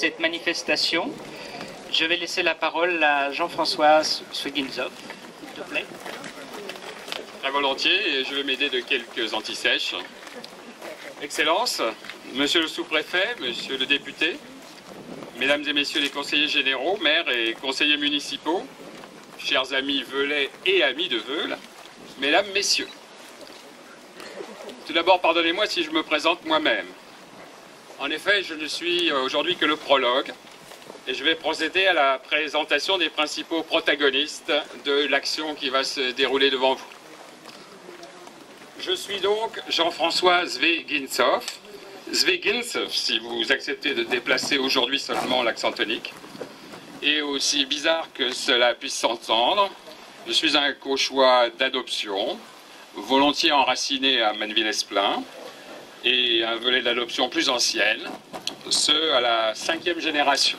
cette manifestation. Je vais laisser la parole à Jean-François Sweginzov, s'il te plaît. Très volontiers, et je vais m'aider de quelques antisèches. Excellences, Monsieur le sous-préfet, Monsieur le député, Mesdames et Messieurs les conseillers généraux, maires et conseillers municipaux, chers amis Veulais et amis de Veule, Mesdames, Messieurs. Tout d'abord, pardonnez-moi si je me présente moi-même. En effet, je ne suis aujourd'hui que le prologue, et je vais procéder à la présentation des principaux protagonistes de l'action qui va se dérouler devant vous. Je suis donc Jean-François Sweginzov, si vous acceptez de déplacer aujourd'hui seulement l'accent tonique. Et aussi bizarre que cela puisse s'entendre, je suis un cauchois d'adoption, volontiers enraciné à Manneville-Esplain, et un Velay d'adoption plus ancienne, ce à la 5e génération.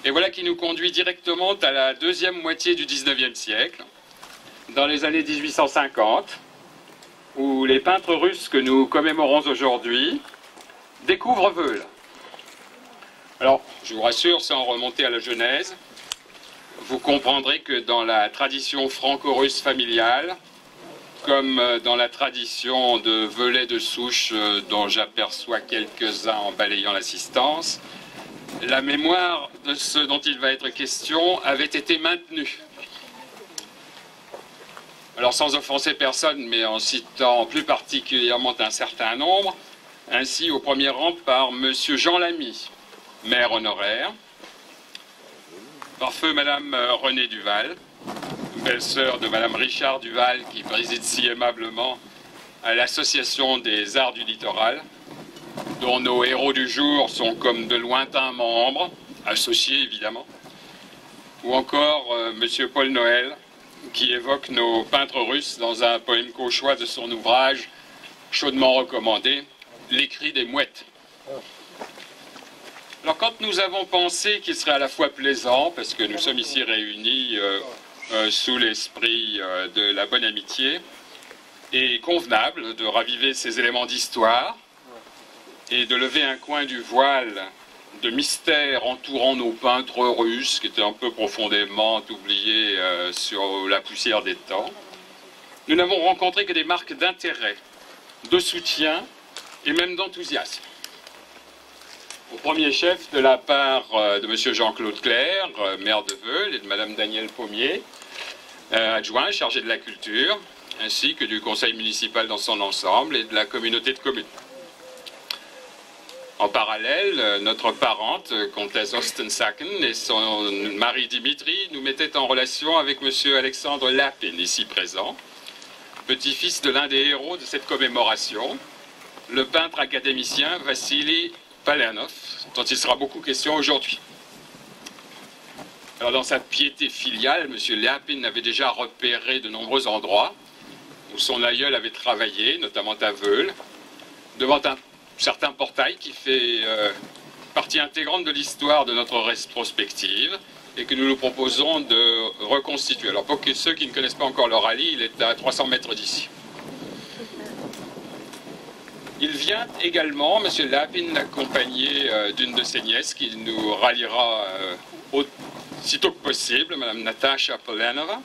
Et voilà qui nous conduit directement à la deuxième moitié du 19e siècle, dans les années 1850, où les peintres russes que nous commémorons aujourd'hui découvrent Veule. Alors, je vous rassure, sans remonter à la Genèse, vous comprendrez que dans la tradition franco-russe familiale, comme dans la tradition de Velay de souche dont j'aperçois quelques-uns en balayant l'assistance, la mémoire de ce dont il va être question avait été maintenue. Alors sans offenser personne, mais en citant plus particulièrement un certain nombre, ainsi au premier rang par M. Jean Lamy, maire honoraire, par feu Madame Renée Duval, belle-sœur de Madame Richard Duval, qui préside si aimablement à l'Association des Arts du Littoral, dont nos héros du jour sont comme de lointains membres, associés évidemment, ou encore M. Paul Noël, qui évoque nos peintres russes dans un poème cauchois de son ouvrage, chaudement recommandé, L'écrit des mouettes. Alors quand nous avons pensé qu'il serait à la fois plaisant, parce que nous sommes ici réunis sous l'esprit de la bonne amitié, et convenable de raviver ces éléments d'histoire, et de lever un coin du voile de mystère entourant nos peintres russes, qui étaient un peu profondément oubliés sur la poussière des temps, nous n'avons rencontré que des marques d'intérêt, de soutien et même d'enthousiasme. Au premier chef, de la part de M. Jean-Claude Clerc, maire de Veule, et de Mme Danielle Pommier, adjoint chargé de la culture, ainsi que du conseil municipal dans son ensemble et de la communauté de communes. En parallèle, notre parente, comtesse Ostensacken, et son mari Dimitri nous mettaient en relation avec M. Alexandre Lapin, ici présent, petit-fils de l'un des héros de cette commémoration, le peintre académicien Vassili Palernof, dont il sera beaucoup question aujourd'hui. Alors dans sa piété filiale, M. Lapin avait déjà repéré de nombreux endroits où son aïeul avait travaillé, notamment à Veule, devant un certain portail qui fait partie intégrante de l'histoire de notre rétrospective et que nous nous proposons de reconstituer. Alors pour ceux qui ne connaissent pas encore le rallye, il est à 300 mètres d'ici. Il vient également, M. Lapin, accompagné d'une de ses nièces qui nous ralliera aussitôt que possible, Mme Natasha Polenova,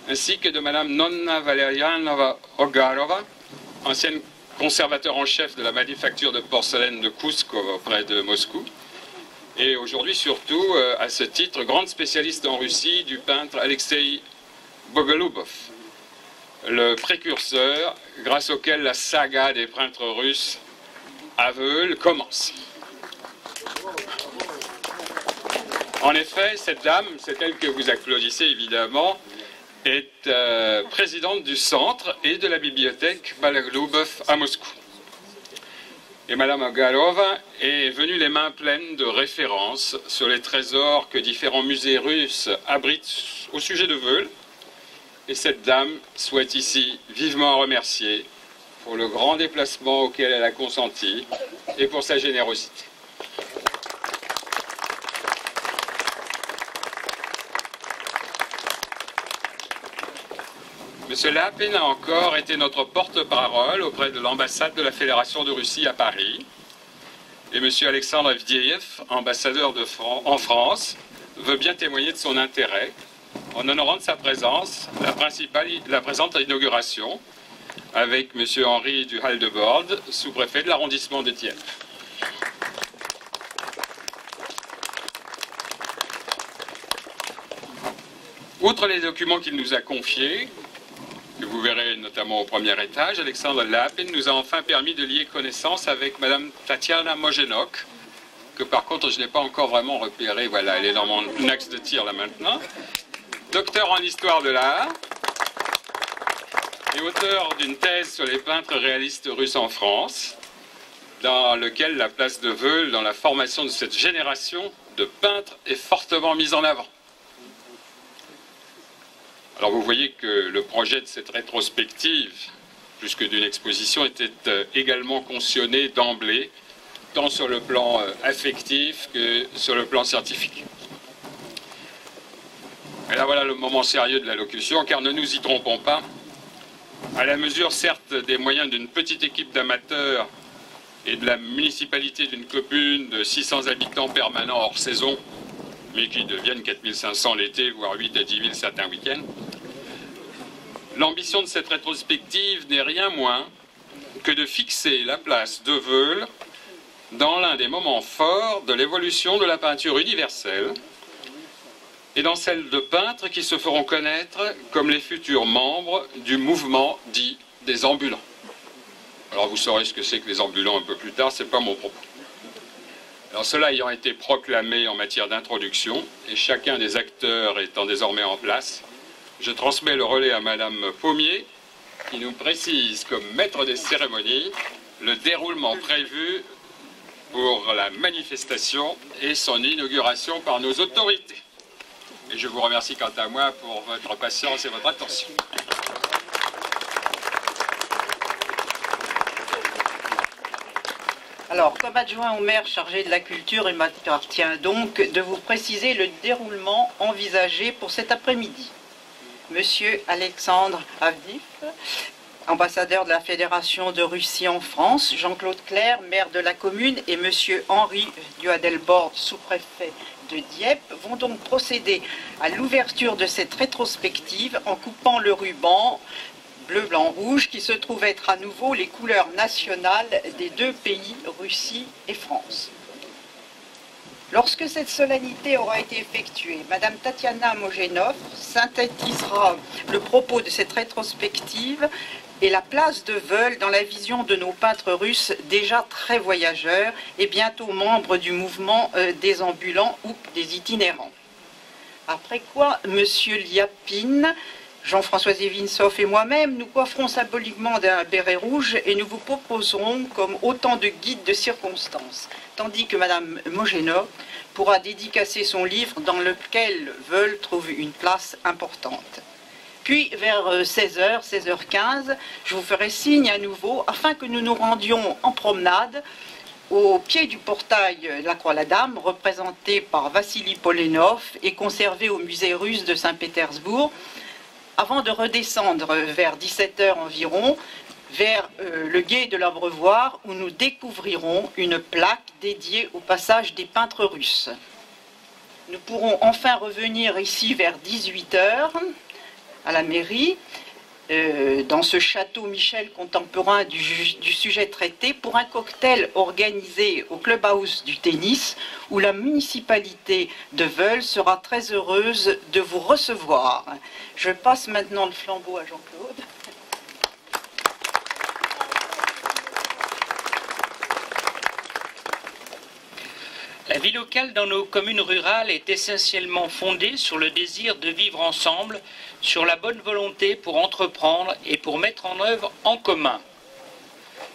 ainsi que de Mme Nonna Valerianova Ogarova, ancienne conservateur en chef de la manufacture de porcelaine de Kousko près de Moscou, et aujourd'hui surtout, à ce titre, grande spécialiste en Russie du peintre Alexei Bogolubov, le précurseur grâce auquel la saga des peintres russes à Veule commence. En effet, cette dame, c'est elle que vous applaudissez évidemment, est présidente du centre et de la bibliothèque Balaglubov à Moscou. Et Madame Ogarova est venue les mains pleines de références sur les trésors que différents musées russes abritent au sujet de Veule. Et cette dame souhaite ici vivement remercier pour le grand déplacement auquel elle a consenti et pour sa générosité. M. Lapin a encore été notre porte-parole auprès de l'ambassade de la Fédération de Russie à Paris. Et M. Alexandre Avdiev, ambassadeur en France, veut bien témoigner de son intérêt en honorant de sa présence la présente inauguration avec M. Henri du Haldebord, sous-préfet de l'arrondissement de Dieppe. Outre les documents qu'il nous a confiés, que vous verrez notamment au premier étage, Alexandre Lapin nous a enfin permis de lier connaissance avec Madame Tatiana Mojenok, que par contre je n'ai pas encore vraiment repéré. Voilà, elle est dans mon axe de tir là maintenant. Docteur en histoire de l'art et auteur d'une thèse sur les peintres réalistes russes en France, dans lequel la place de Veules dans la formation de cette génération de peintres est fortement mise en avant. Alors vous voyez que le projet de cette rétrospective, plus que d'une exposition, était également cautionné d'emblée, tant sur le plan affectif que sur le plan scientifique. Et là voilà le moment sérieux de l'allocution, car ne nous y trompons pas, à la mesure certes des moyens d'une petite équipe d'amateurs et de la municipalité d'une commune de 600 habitants permanents hors saison, mais qui deviennent 4500 l'été, voire 8 à 10 000 certains week-ends. L'ambition de cette rétrospective n'est rien moins que de fixer la place de Veules dans l'un des moments forts de l'évolution de la peinture universelle et dans celle de peintres qui se feront connaître comme les futurs membres du mouvement dit des ambulants. Alors vous saurez ce que c'est que les ambulants un peu plus tard, c'est pas mon propos. Alors cela ayant été proclamé en matière d'introduction, et chacun des acteurs étant désormais en place, je transmets le relais à Madame Pommier, qui nous précise comme maître des cérémonies le déroulement prévu pour la manifestation et son inauguration par nos autorités. Et je vous remercie quant à moi pour votre patience et votre attention. Alors, comme adjoint au maire chargé de la culture, il m'appartient donc de vous préciser le déroulement envisagé pour cet après-midi. Monsieur Alexandre Avdiev, ambassadeur de la Fédération de Russie en France, Jean-Claude Clerc, maire de la commune, et monsieur Henri du Haldebord, sous-préfet de Dieppe, vont donc procéder à l'ouverture de cette rétrospective en coupant le ruban bleu, blanc, rouge, qui se trouve être à nouveau les couleurs nationales des deux pays, Russie et France. Lorsque cette solennité aura été effectuée, Madame Tatiana Mojenok synthétisera le propos de cette rétrospective et la place de Veules dans la vision de nos peintres russes déjà très voyageurs et bientôt membres du mouvement des ambulants ou des itinérants. Après quoi, Monsieur Liapin, Jean-François Zévintsov et moi-même, nous coifferons symboliquement d'un béret rouge et nous vous proposerons comme autant de guides de circonstances, tandis que Madame Mojenok pourra dédicacer son livre dans lequel Veules trouve une place importante. Puis, vers 16h, 16h15, je vous ferai signe à nouveau afin que nous nous rendions en promenade au pied du portail de la Croix-la-Dame, représenté par Vassili Polenov et conservé au musée russe de Saint-Pétersbourg, avant de redescendre vers 17h environ, vers le gué de l'Abreuvoir, où nous découvrirons une plaque dédiée au passage des peintres russes. Nous pourrons enfin revenir ici vers 18h, à la mairie, dans ce château Michel contemporain du sujet traité, pour un cocktail organisé au clubhouse du tennis, où la municipalité de Veules sera très heureuse de vous recevoir. Je passe maintenant le flambeau à Jean-Claude. La vie locale dans nos communes rurales est essentiellement fondée sur le désir de vivre ensemble, sur la bonne volonté pour entreprendre et pour mettre en œuvre en commun.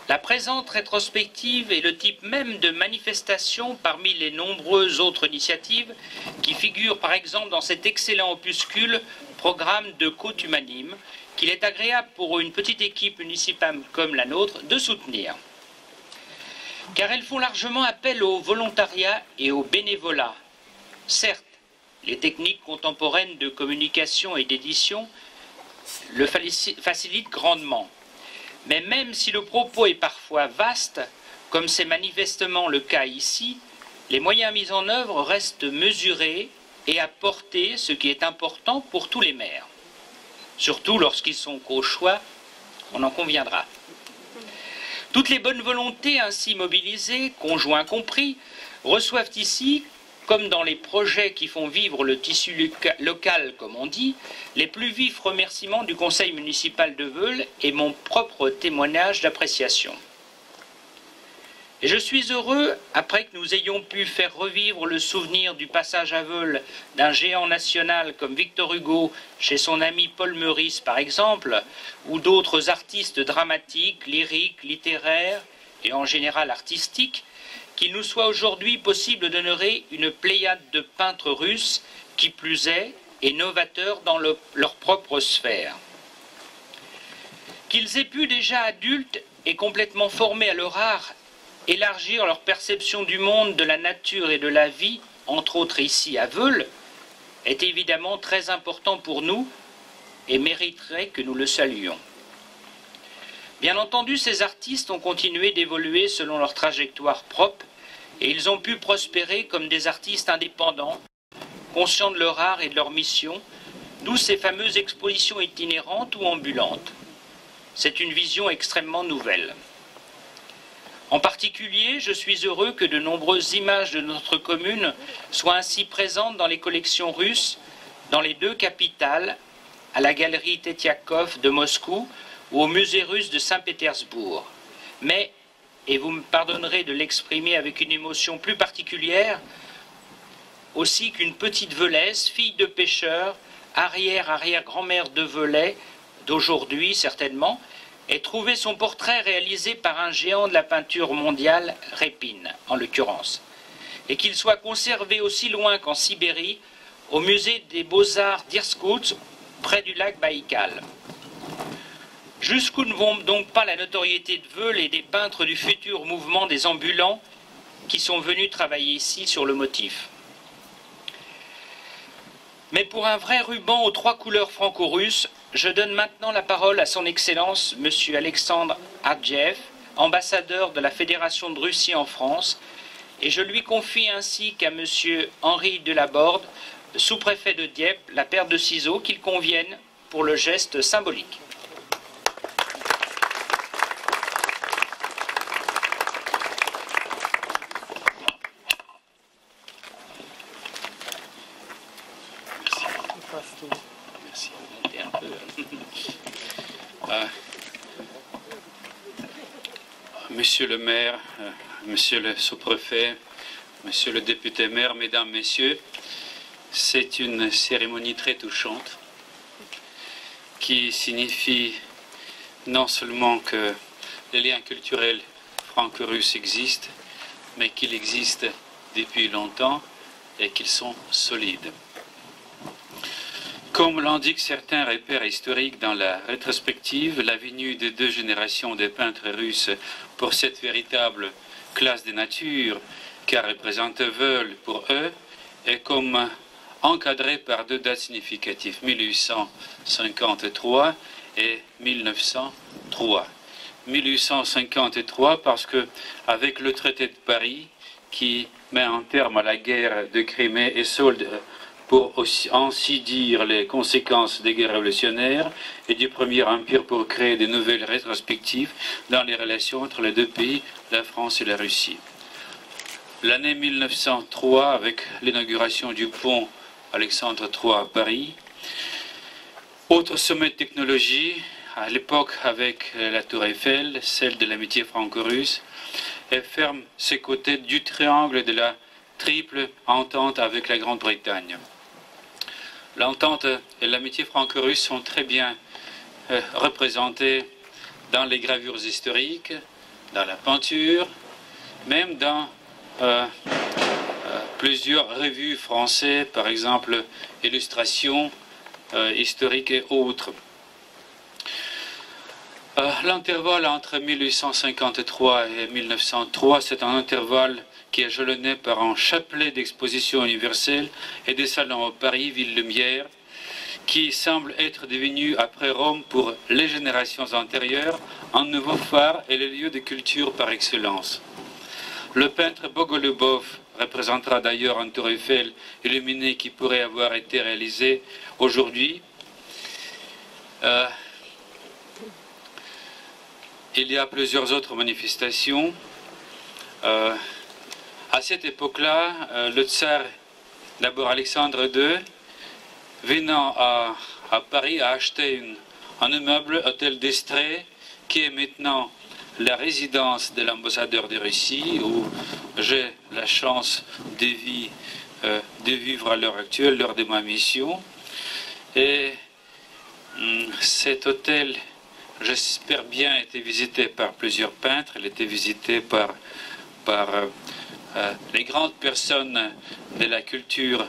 La présente rétrospective est le type même de manifestation parmi les nombreuses autres initiatives qui figurent par exemple dans cet excellent opuscule Programme de côte humanime qu'il est agréable pour une petite équipe municipale comme la nôtre de soutenir. Car elles font largement appel au volontariat et au bénévolat. Certes, les techniques contemporaines de communication et d'édition le facilitent grandement. Mais même si le propos est parfois vaste, comme c'est manifestement le cas ici, les moyens mis en œuvre restent mesurés et à portée, ce qui est important pour tous les maires. Surtout lorsqu'ils sont qu'au choix, on en conviendra. Toutes les bonnes volontés ainsi mobilisées, conjoints compris, reçoivent ici, comme dans les projets qui font vivre le tissu local, comme on dit, les plus vifs remerciements du conseil municipal de Veules et mon propre témoignage d'appréciation. Et je suis heureux, après que nous ayons pu faire revivre le souvenir du passage à Veules d'un géant national comme Victor Hugo chez son ami Paul Meurice par exemple, ou d'autres artistes dramatiques, lyriques, littéraires et en général artistiques, qu'il nous soit aujourd'hui possible d'honorer une pléiade de peintres russes, qui plus est, et novateurs dans leur propre sphère. Qu'ils aient pu déjà adultes et complètement formés à leur art, élargir leur perception du monde, de la nature et de la vie, entre autres ici à Veules, est évidemment très important pour nous et mériterait que nous le saluions. Bien entendu, ces artistes ont continué d'évoluer selon leur trajectoire propre et ils ont pu prospérer comme des artistes indépendants, conscients de leur art et de leur mission, d'où ces fameuses expositions itinérantes ou ambulantes. C'est une vision extrêmement nouvelle. En particulier, je suis heureux que de nombreuses images de notre commune soient ainsi présentes dans les collections russes, dans les deux capitales, à la galerie Tetiakov de Moscou ou au musée russe de Saint-Pétersbourg. Mais, et vous me pardonnerez de l'exprimer avec une émotion plus particulière, aussi qu'une petite Velaise, fille de pêcheur, arrière-arrière-grand-mère de Velay, d'aujourd'hui certainement, ait trouvé son portrait réalisé par un géant de la peinture mondiale, Répine en l'occurrence, et qu'il soit conservé aussi loin qu'en Sibérie, au musée des beaux-arts d'Irkoutsk, près du lac Baïkal. Jusqu'où ne vont donc pas la notoriété de Veules et des peintres du futur mouvement des ambulants qui sont venus travailler ici sur le motif. Mais pour un vrai ruban aux 3 couleurs franco-russes, je donne maintenant la parole à son Excellence, M. Alexandre Ardjev, ambassadeur de la Fédération de Russie en France, et je lui confie ainsi qu'à M. Henri Delaborde, sous-préfet de Dieppe, la paire de ciseaux qu'il convienne pour le geste symbolique. Merci. Monsieur le maire, monsieur le sous-préfet, monsieur le député maire, mesdames, messieurs, c'est une cérémonie très touchante qui signifie non seulement que les liens culturels franco-russes existent, mais qu'ils existent depuis longtemps et qu'ils sont solides. Comme l'indiquent certains repères historiques dans la rétrospective, la venue de 2 générations de peintres russes pour cette véritable classe de nature qu'a représenté Veules pour eux est comme encadrée par 2 dates significatives, 1853 et 1903. 1853 parce que avec le traité de Paris qui met un terme à la guerre de Crimée et solde pour ainsi dire les conséquences des guerres révolutionnaires et du Premier Empire pour créer de nouvelles rétrospectives dans les relations entre les 2 pays, la France et la Russie. L'année 1903, avec l'inauguration du pont Alexandre III à Paris, autre sommet de technologie, à l'époque avec la Tour Eiffel, celle de l'amitié franco-russe, et ferme ses côtés du triangle de la triple entente avec la Grande-Bretagne. L'entente et l'amitié franco-russe sont très bien représentées dans les gravures historiques, dans la peinture, même dans plusieurs revues françaises, par exemple Illustrations historiques et autres. L'intervalle entre 1853 et 1903, c'est un intervalle qui est jalonné par un chapelet d'expositions universelles et des salons à Paris, Ville-Lumière, qui semble être devenu, après Rome, pour les générations antérieures, un nouveau phare et le lieu de culture par excellence. Le peintre Bogolubov représentera d'ailleurs un tour Eiffel illuminé qui pourrait avoir été réalisé aujourd'hui. Il y a plusieurs autres manifestations. À cette époque-là, le tsar, d'abord Alexandre II, venant à Paris, a acheté un immeuble, Hôtel d'Estrée, qui est maintenant la résidence de l'ambassadeur de Russie, où j'ai la chance de vivre à l'heure actuelle lors de ma mission. Et cet hôtel, j'espère bien, a été visité par plusieurs peintres. Il a été visité par les grandes personnes de la culture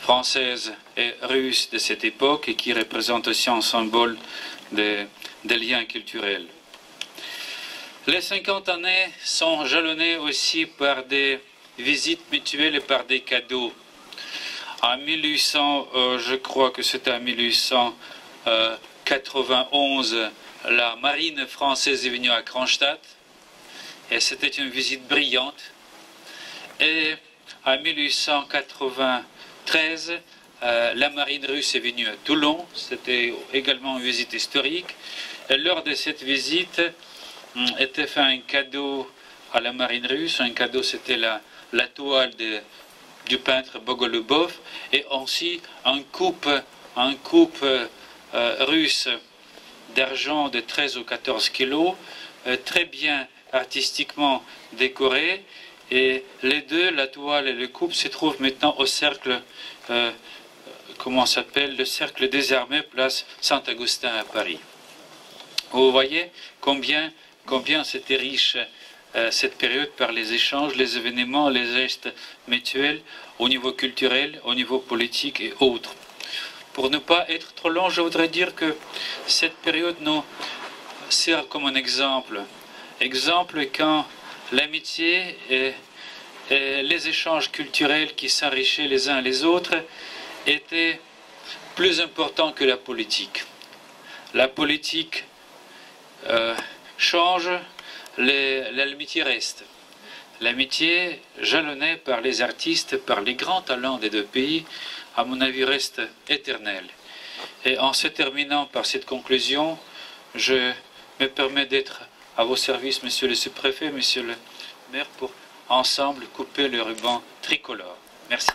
française et russe de cette époque et qui représente aussi un symbole des liens culturels. Les 50 années sont jalonnées aussi par des visites mutuelles et par des cadeaux. En 1800, je crois que c'était en 1891, la marine française est venue à Kronstadt et c'était une visite brillante. Et en 1893, la marine russe est venue à Toulon, c'était également une visite historique. Et lors de cette visite, était fait un cadeau à la marine russe. Un cadeau, c'était la toile du peintre Bogolubov et aussi un coupe russe d'argent de 13 ou 14 kilos, très bien artistiquement décoré. Et les deux, la toile et le coupe, se trouvent maintenant au cercle, comment s'appelle, le cercle des armées, place Saint-Augustin à Paris. Vous voyez combien c'était riche cette période par les échanges, les événements, les gestes mutuels au niveau culturel, au niveau politique et autres. Pour ne pas être trop long, je voudrais dire que cette période nous sert comme un exemple. Exemple quand l'amitié et les échanges culturels qui s'enrichissaient les uns les autres étaient plus importants que la politique. La politique change, l'amitié reste. L'amitié jalonnée par les artistes, par les grands talents des deux pays, à mon avis, reste éternelle. Et en se terminant par cette conclusion, je me permets d'être à vos services, monsieur le sous-préfet, monsieur le maire, pour ensemble couper le ruban tricolore. Merci.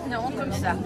Non, comme ça.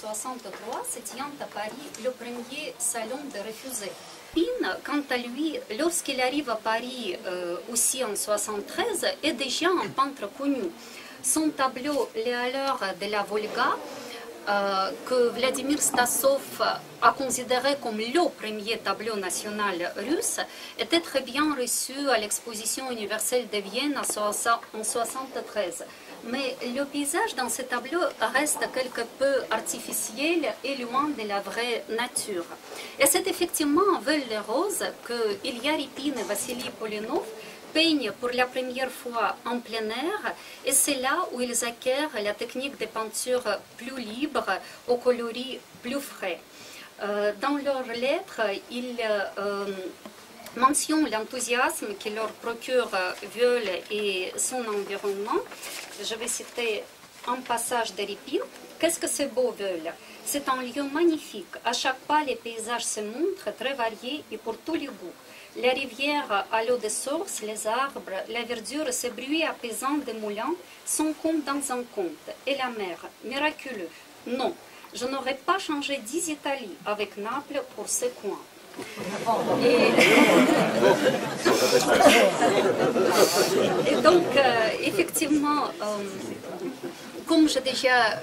1963 se tient à Paris le premier salon de refusés. Pin, quant à lui, lorsqu'il arrive à Paris aussi en 1973, est déjà un peintre connu. Son tableau Les Allures de la Volga, que Vladimir Stassov a considéré comme le premier tableau national russe, était très bien reçu à l'exposition universelle de Vienne en 1973. Mais le paysage dans ce tableau reste quelque peu artificiel et loin de la vraie nature. Et c'est effectivement à Veul-les-Roses que Ilya Repin et Vassili Polenov peignent pour la première fois en plein air, et c'est là où ils acquièrent la technique de peinture plus libre, aux coloris plus frais. Dans leurs lettres, ils mentionnent l'enthousiasme que leur procure Veules et son environnement. Je vais citer un passage de Repin. Qu'est-ce que c'est beau, Veules? C'est un lieu magnifique. À chaque pas, les paysages se montrent très variés et pour tous les goûts. La rivière à l'eau de source, les arbres, la verdure et ce bruit apaisant des moulins sont comme dans un conte. Et la mer, miraculeux. Non, je n'aurais pas changé 10 Italies avec Naples pour ce coin. Et donc, effectivement, comme j'ai déjà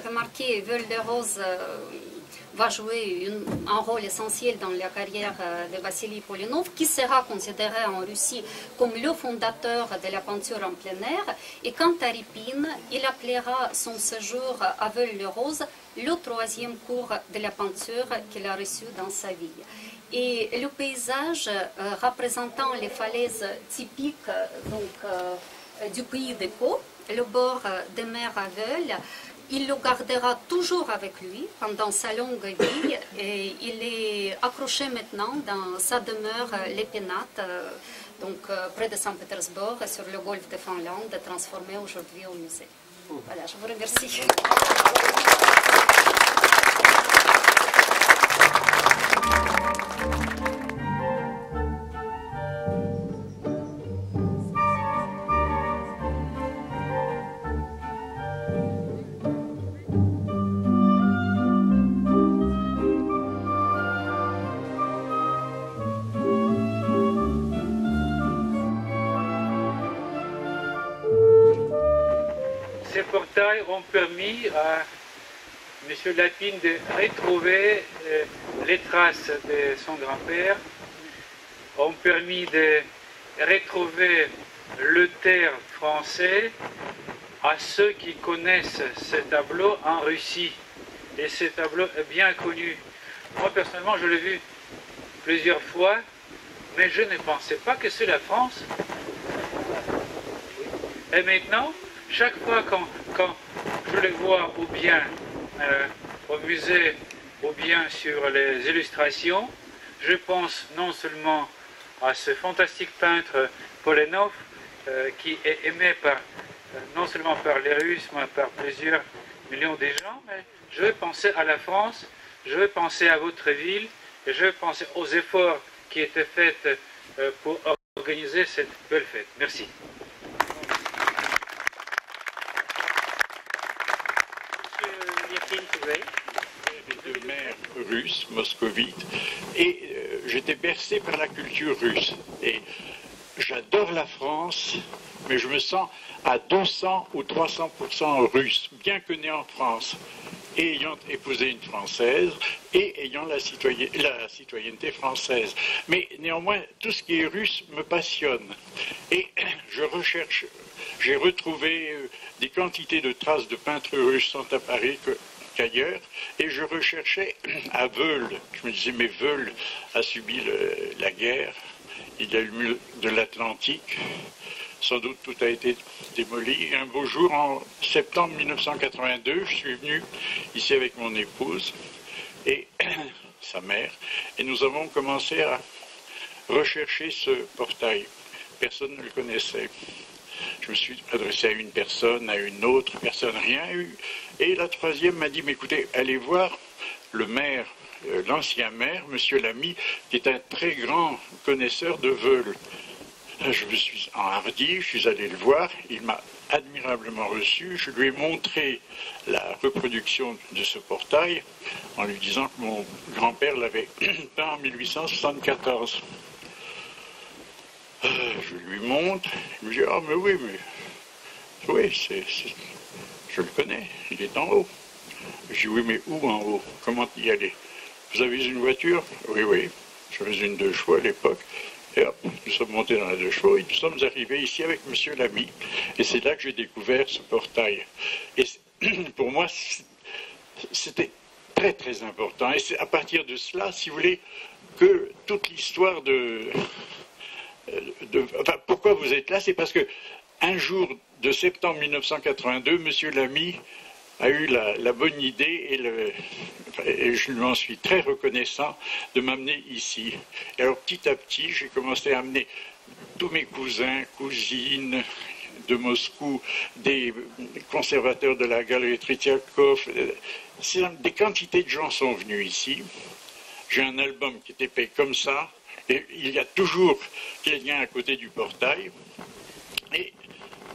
remarqué, Veul-les-Roses va jouer un rôle essentiel dans la carrière de Vassili Polenov, qui sera considéré en Russie comme le fondateur de la peinture en plein air. Et quant à Repin, il appellera son séjour à Veul-les-Roses le troisième cours de la peinture qu'il a reçu dans sa vie. Et le paysage représentant les falaises typiques du pays de Pau, le bord de mer à Veul, il le gardera toujours avec lui pendant sa longue vie, et il est accroché maintenant dans sa demeure Les Pénates, près de Saint-Pétersbourg, sur le golfe de Finlande, transformé aujourd'hui au musée. Voilà, je vous remercie. Ces portails ont permis à M. Lapine de retrouver les traces de son grand-père, ont permis de retrouver le terre français à ceux qui connaissent ce tableau en Russie. Et ce tableau est bien connu. Moi, personnellement, je l'ai vu plusieurs fois, mais je ne pensais pas que c'est la France. Et maintenant, chaque fois quand je les vois ou bien au musée ou bien sur les illustrations, je pense non seulement à ce fantastique peintre Polenov qui est aimé non seulement par les Russes, mais par plusieurs millions de gens, mais je vais penser à la France, je vais penser à votre ville, et je vais penser aux efforts qui étaient faits pour organiser cette belle fête. Merci. De mère russe, moscovite, et j'étais bercé par la culture russe. Et j'adore la France, mais je me sens à 200 ou 300% russe, bien que né en France, et ayant épousé une Française, et ayant la citoyenneté française. Mais néanmoins, tout ce qui est russe me passionne. Et j'ai retrouvé des quantités de traces de peintres russes tant à Paris qu'ailleurs, et je recherchais à Veul. Je me disais, mais Veul a subi la guerre, il y a eu le mur de l'Atlantique, sans doute tout a été démoli. Et un beau jour, en septembre 1982, je suis venu ici avec mon épouse et sa mère, et nous avons commencé à rechercher ce portail. Personne ne le connaissait. Je me suis adressé à une personne, à une autre, personne, rien eu. Et la troisième m'a dit, mais écoutez, allez voir le maire, l'ancien maire, M. Lamy, qui est un très grand connaisseur de Veul. Je me suis enhardi, je suis allé le voir, il m'a admirablement reçu. Je lui ai montré la reproduction de ce portail en lui disant que mon grand-père l'avait peint en 1874. Je lui montre, il me dit « Ah, mais oui, je le connais, il est en haut. » Je dis « Oui, mais où en haut? Comment y aller? Vous avez une voiture? » « Oui, j'avais une 2 chevaux à l'époque. » Et hop, nous sommes montés dans la 2 chevaux et nous sommes arrivés ici avec M. Lamy. Et c'est là que j'ai découvert ce portail. Et pour moi, c'était très très important. Et c'est à partir de cela, si vous voulez, que toute l'histoire enfin, pourquoi vous êtes là? C'est parce que un jour de septembre 1982, M. Lamy a eu la bonne idée et je lui en suis très reconnaissant de m'amener ici. Et alors petit à petit, j'ai commencé à amener tous mes cousins, cousines de Moscou, des conservateurs de la galerie Tretiakov. Des quantités de gens sont venus ici. J'ai un album qui était fait comme ça. Et il y a toujours quelqu'un à côté du portail. Et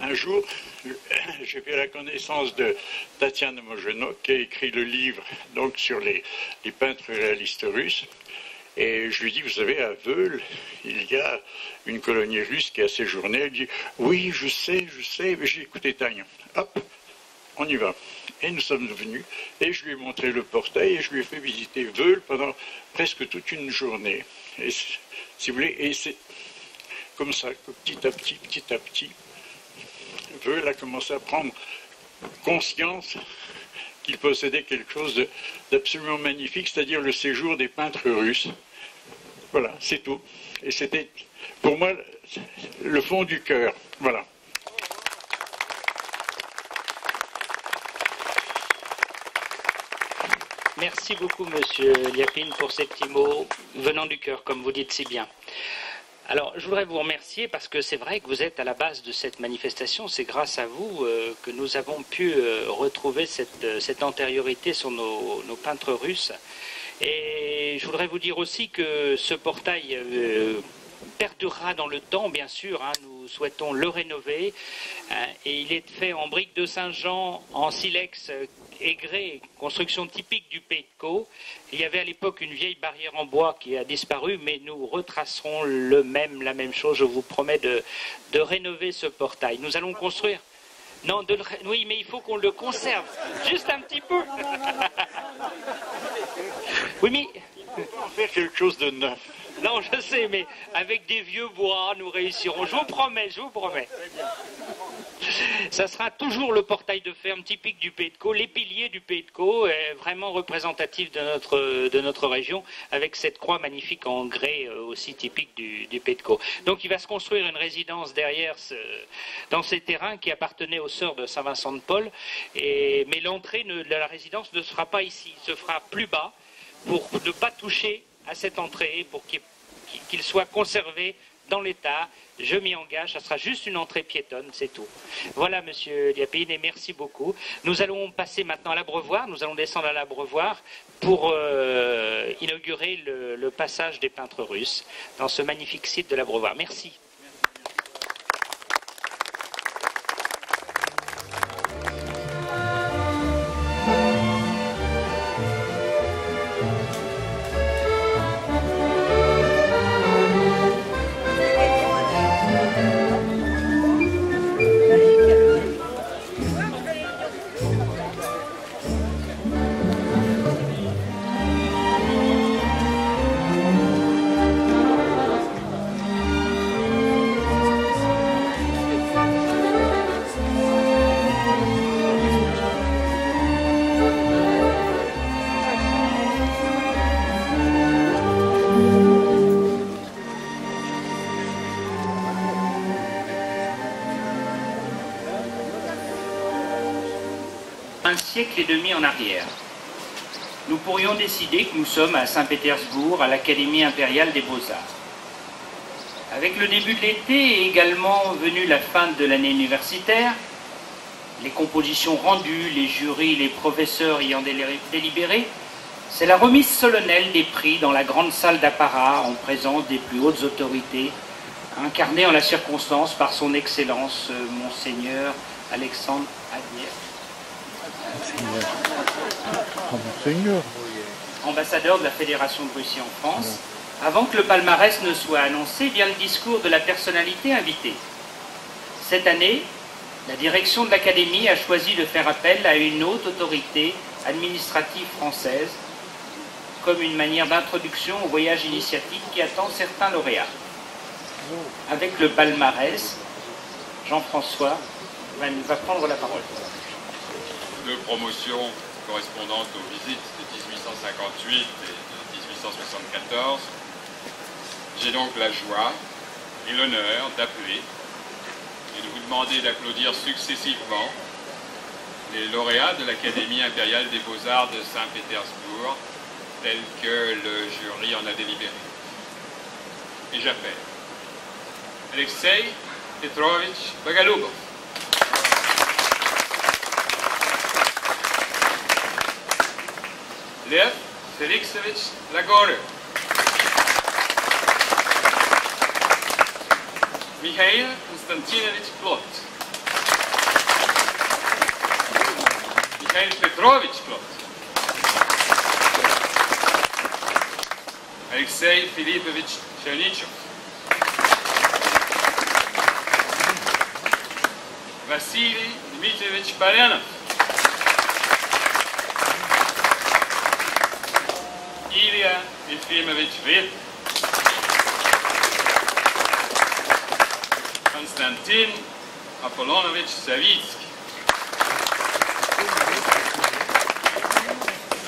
un jour, j'ai fait la connaissance de Tatiana Mojenok, qui a écrit le livre donc, sur les peintres réalistes russes. Et je lui dis, vous savez, à Veul, il y a une colonie russe qui a séjourné. Elle dit, oui, je sais, mais j'ai écouté Tania. Hop, on y va. Et nous sommes venus, et je lui ai montré le portail, et je lui ai fait visiter Veul pendant presque toute une journée. Et, si vous voulez, et c'est comme ça que petit à petit, Veul a commencé à prendre conscience qu'il possédait quelque chose d'absolument magnifique, c'est-à-dire le séjour des peintres russes. Voilà, c'est tout. Et c'était, pour moi, le fond du cœur. Voilà. Merci beaucoup, Monsieur Liapine, pour ces petits mots venant du cœur, comme vous dites si bien. Alors, je voudrais vous remercier parce que c'est vrai que vous êtes à la base de cette manifestation. C'est grâce à vous que nous avons pu retrouver cette antériorité sur nos peintres russes. Et je voudrais vous dire aussi que ce portail perdurera dans le temps, bien sûr. Nous souhaitons le rénover. Et il est fait en briques de Saint-Jean, en silex aigré, construction typique du Pays de Caux. Il y avait à l'époque une vieille barrière en bois qui a disparu, mais nous retracerons la même chose. Je vous promets de rénover ce portail. Nous allons construire... Non, oui, mais il faut qu'on le conserve. Juste un petit peu. Oui, mais... Il faut en faire quelque chose de neuf. Non, je sais, mais avec des vieux bois, nous réussirons. Je vous promets. Ça sera toujours le portail de ferme typique du Pays de Caux, les piliers du Pays de Caux, vraiment représentatifs de notre région, avec cette croix magnifique en grès aussi typique du Pays de Caux. Donc il va se construire une résidence derrière, dans ces terrains qui appartenaient aux sœurs de Saint-Vincent-de-Paul, mais l'entrée de la résidence ne sera pas ici, se fera plus bas pour ne pas toucher à cette entrée, pour qu'il soit conservé dans l'état. Je m'y engage, ça sera juste une entrée piétonne, c'est tout. Voilà, Monsieur Liapine, et merci beaucoup. Nous allons passer maintenant à l'Abreuvoir, nous allons descendre à l'Abreuvoir pour inaugurer le passage des peintres russes dans ce magnifique site de l'Abreuvoir. Merci. Un siècle et demi en arrière, nous pourrions décider que nous sommes à Saint-Pétersbourg, à l'Académie impériale des Beaux-Arts. Avec le début de l'été est également venue la fin de l'année universitaire, les compositions rendues, les jurys, les professeurs ayant délibéré, c'est la remise solennelle des prix dans la grande salle d'apparat en présence des plus hautes autorités, incarné en la circonstance par son Excellence Monseigneur Alexandre Avdiev, ambassadeur de la Fédération de Russie en France. Avant que le palmarès ne soit annoncé, vient le discours de la personnalité invitée. Cette année, la direction de l'Académie a choisi de faire appel à une haute autorité administrative française comme une manière d'introduction au voyage initiatique qui attend certains lauréats. Avec le palmarès, Jean-François va prendre la parole. Deux promotions correspondantes aux visites de 1858 et de 1874. J'ai donc la joie et l'honneur d'appeler et de vous demander d'applaudir successivement les lauréats de l'Académie impériale des beaux-arts de Saint-Pétersbourg, tels que le jury en a délibéré. Et j'appelle Alexei Petrovitch Bogolyubov, Lev Felixovitch Lagorev, Mikhail Konstantinovich Plot, Mikhail Petrovich Plot, Alexei Filipovich Chernichov, Vassili Dmitrievich Baryanov, Ilya Efimovich Vit, Konstantin Apollonovich Savitsky,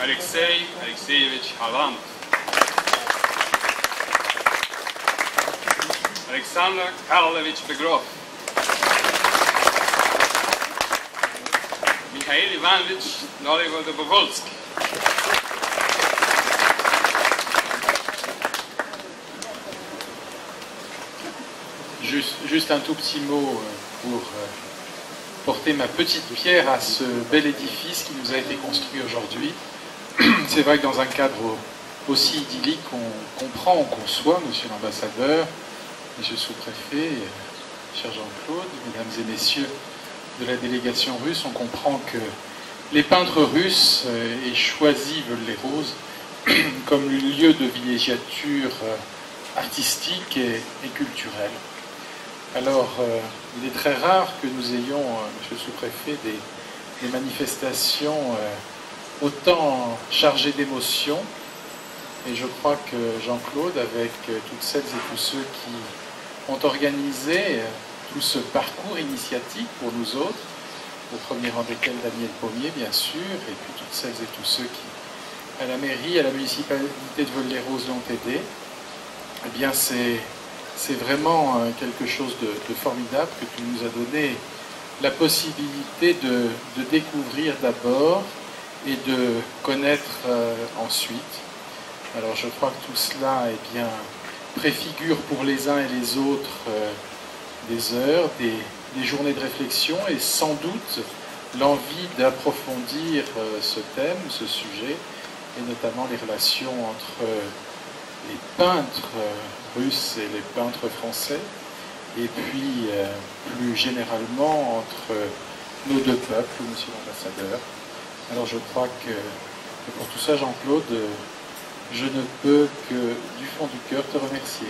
Alexei Alexeyevich Halamov, Alexander Karlovich Begrov, Mikhail Ivanovich Nolevodovolsky, Juste un tout petit mot pour porter ma petite pierre à ce bel édifice qui nous a été construit aujourd'hui. C'est vrai que dans un cadre aussi idyllique, on comprend, on conçoit, monsieur l'ambassadeur, monsieur le sous-préfet, cher Jean-Claude, mesdames et messieurs de la délégation russe, on comprend que les peintres russes aient choisi Veules-les-Roses comme lieu de villégiature artistique et culturelle. Alors, il est très rare que nous ayons, monsieur le sous-préfet, des manifestations autant chargées d'émotions. Et je crois que Jean-Claude, avec toutes celles et tous ceux qui ont organisé tout ce parcours initiatique pour nous autres, au premier rang desquels Daniel Pommier, bien sûr, et puis toutes celles et tous ceux qui, à la mairie, à la municipalité de Veules-les-Roses, l'ont aidé, eh bien, c'est vraiment quelque chose de formidable que tu nous as donné la possibilité de découvrir d'abord et de connaître ensuite. Alors je crois que tout cela préfigure pour les uns et les autres des heures, des journées de réflexion et sans doute l'envie d'approfondir ce thème, ce sujet, et notamment les relations entre les peintres russes et les peintres français, et puis plus généralement entre nos deux peuples, monsieur l'ambassadeur. Alors je crois que pour tout ça, Jean-Claude, je ne peux que du fond du cœur te remercier.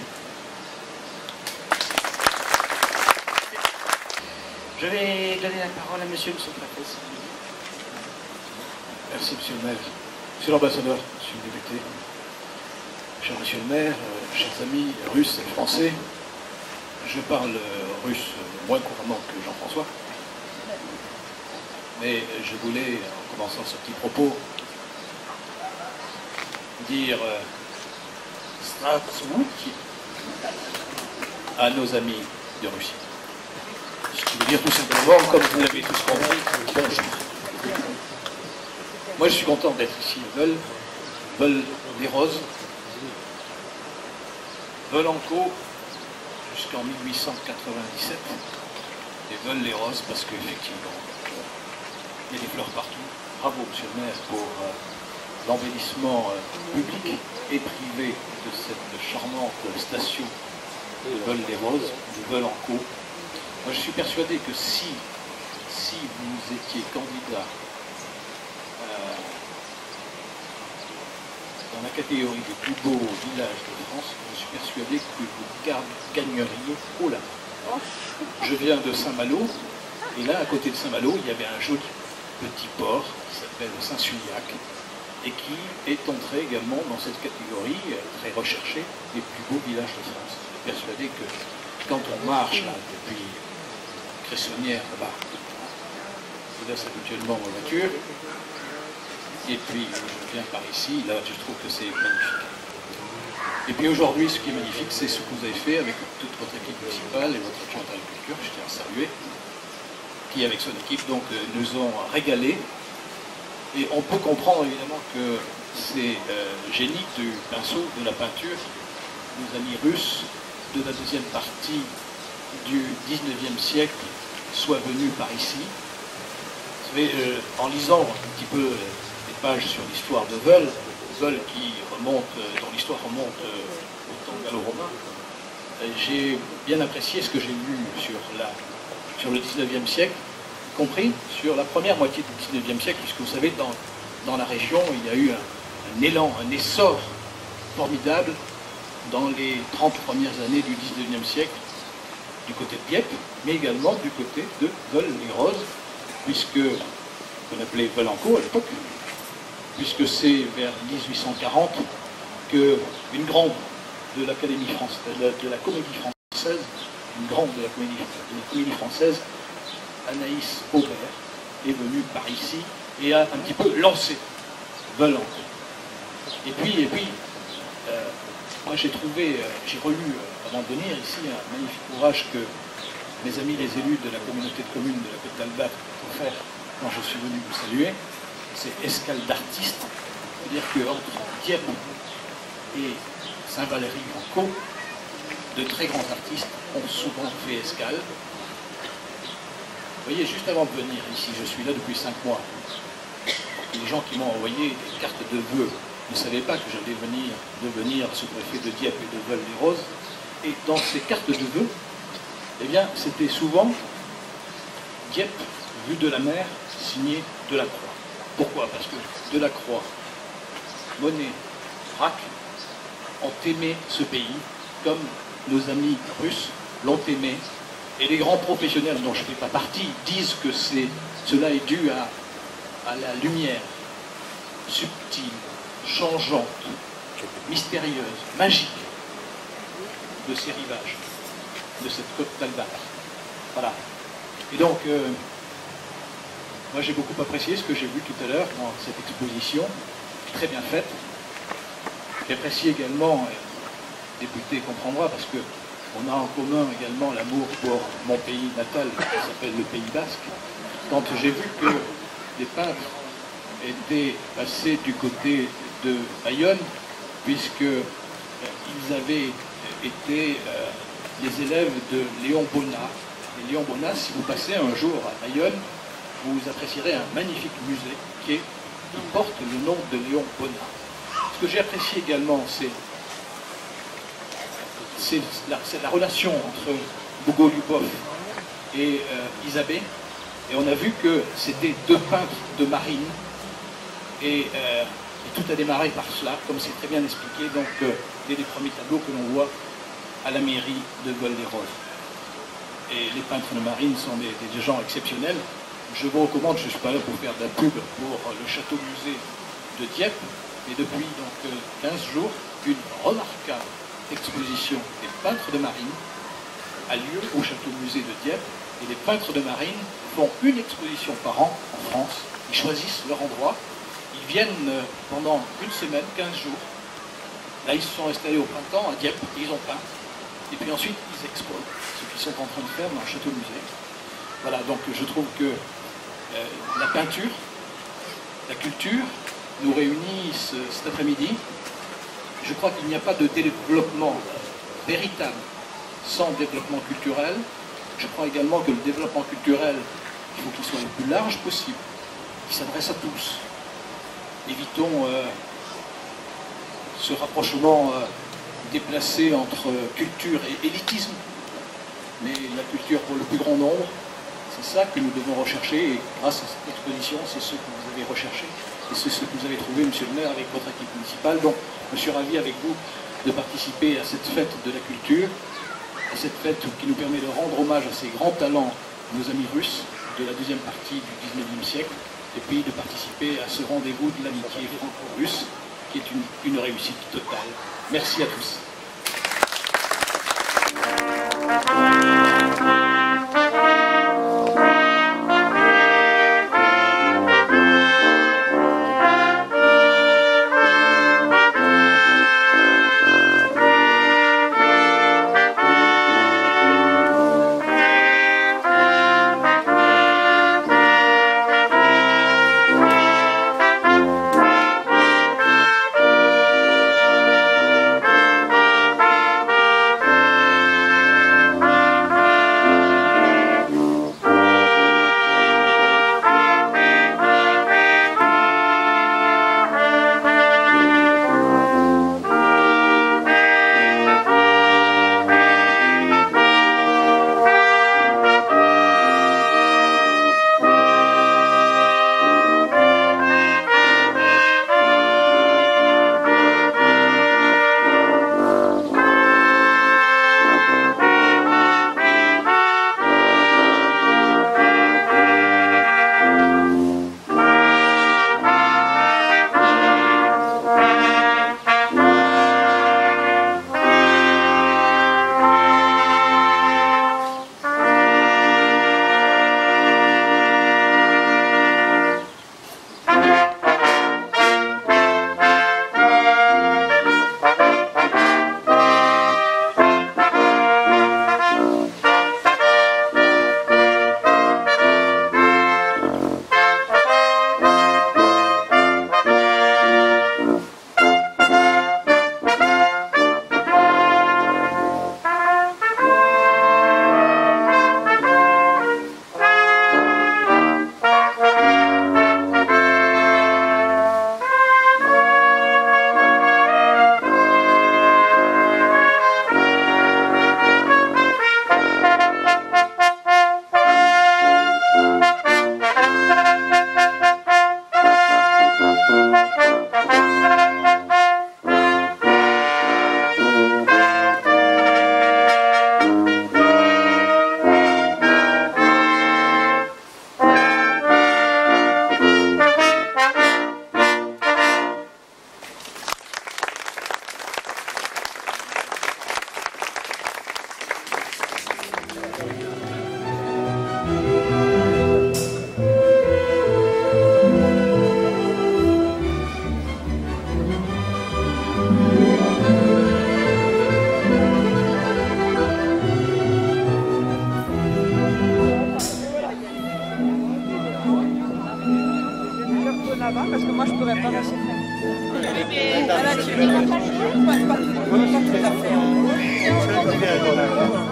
Je vais donner la parole à monsieur le sous-préfet. Merci monsieur le maire. Monsieur l'ambassadeur, monsieur le député, cher monsieur le maire, chers amis russes et français, je parle russe moins couramment que Jean-François, mais je voulais, en commençant ce petit propos, dire Zdravstvuyte à nos amis de Russie. Ce qui veut dire tout simplement, comme vous l'avez tous compris, bonjour. Moi je suis content d'être ici à Veules-les-Roses, Veulenco jusqu'en 1897, et Veules-les-Roses parce qu'effectivement, il y a des fleurs partout. Bravo monsieur le maire pour l'embellissement public et privé de cette charmante station de Veules-les-Roses, de Veules-en-Caux. Moi, je suis persuadé que si vous étiez candidat dans la catégorie des plus beaux villages de France, je suis persuadé que vous gagneriez haut la main. Je viens de Saint-Malo, et là, à côté de Saint-Malo, il y avait un joli petit port qui s'appelle Saint-Sulliac, et qui est entré également dans cette catégorie très recherchée des plus beaux villages de France. Je suis persuadé que quand on marche là, depuis Cressonnière, là-bas, je laisse habituellement ma voiture, et puis je viens par ici, là je trouve que c'est magnifique. Et puis aujourd'hui, ce qui est magnifique, c'est ce que vous avez fait avec toute votre équipe municipale et votre adjointe à l'agriculture, je tiens à saluer, qui avec son équipe donc nous ont régalés. Et on peut comprendre évidemment que ces génies du pinceau, de la peinture, nos amis russes de la deuxième partie du 19e siècle soient venus par ici. Vous savez, en lisant un petit peu les pages sur l'histoire de Veules, Veules qui remonte, dont l'histoire remonte au temps gallo-romain, j'ai bien apprécié ce que j'ai lu sur le 19e siècle, y compris sur la première moitié du 19e siècle, puisque vous savez, dans la région, il y a eu un élan, un essor formidable dans les 30 premières années du 19e siècle, du côté de Dieppe, mais également du côté de Veules-les-Roses, puisque, qu'on appelait Veules-en-Caux à l'époque, puisque c'est vers 1840 qu'une grande de l'Académie française, de la Comédie française, une grande de la Comédie française, Anaïs Aubert, est venue par ici et a un petit peu lancé Veules-en-Caux. Et puis, moi j'ai relu avant de venir ici un magnifique ouvrage que mes amis les élus de la communauté de communes de la Côte d'Albat ont offert quand je suis venu vous saluer. C'est Escale d'artistes, c'est-à-dire qu'entre Dieppe et Saint-Valery-en-Caux, de très grands artistes ont souvent fait escale. Vous voyez, juste avant de venir ici, je suis là depuis 5 mois. Les gens qui m'ont envoyé des cartes de vœux ne savaient pas que j'allais devenir sous-préfet de Dieppe et de Veules-les-Roses. Et dans ces cartes de vœux, eh bien, c'était souvent Dieppe, vue de la mer, signé Delacroix. Pourquoi? Parce que Delacroix, Monet, Braque ont aimé ce pays comme nos amis russes l'ont aimé. Et les grands professionnels dont je ne fais pas partie disent que cela est dû à la lumière subtile, changeante, mystérieuse, magique de ces rivages, de cette côte d'Albat. Voilà. Et donc, moi j'ai beaucoup apprécié ce que j'ai vu tout à l'heure dans cette exposition, très bien faite. J'ai apprécié également, le député comprendra, parce que on a en commun également l'amour pour mon pays natal, qui s'appelle le Pays Basque. Quand j'ai vu que les peintres étaient passés du côté de Bayonne, puisqu'ils avaient été les élèves de Léon Bonnat. Et Léon Bonnat, si vous passez un jour à Bayonne, vous apprécierez un magnifique musée qui porte le nom de Léon Bonnat. Ce que j'ai apprécié également, c'est la relation entre Bogoliubov et Isabey. Et on a vu que c'était 2 peintres de marine. Et tout a démarré par cela, comme c'est très bien expliqué, donc dès les premiers tableaux que l'on voit à la mairie de Veules-les-Roses. Et les peintres de marine sont des gens exceptionnels. Je vous recommande, je ne suis pas là pour faire de la pub pour le château-musée de Dieppe, mais depuis donc 15 jours, une remarquable exposition des peintres de marine a lieu au château-musée de Dieppe. Et les peintres de marine font une exposition par an en France. Ils choisissent leur endroit. Ils viennent pendant une semaine, 15 jours. Là, ils se sont installés au printemps à Dieppe, ils ont peint. Et puis ensuite, ils exposent ce qu'ils sont en train de faire dans le château-musée. Voilà, donc je trouve que la peinture, la culture nous réunissent cet après-midi. Je crois qu'il n'y a pas de développement véritable sans développement culturel. Je crois également que le développement culturel, il faut qu'il soit le plus large possible, qu'il s'adresse à tous. Évitons ce rapprochement déplacé entre culture et élitisme, mais la culture pour le plus grand nombre, c'est ça que nous devons rechercher, et grâce à cette exposition, c'est ce que vous avez recherché, et c'est ce que vous avez trouvé, monsieur le maire, avec votre équipe municipale. Donc, je suis ravi avec vous de participer à cette fête de la culture, à cette fête qui nous permet de rendre hommage à ces grands talents, nos amis russes, de la deuxième partie du 19e siècle, et puis de participer à ce rendez-vous de l'amitié franco-russe, qui est une réussite totale. Merci à tous. Parce que moi je pourrais pas passer. Tu veux pas tout à fait.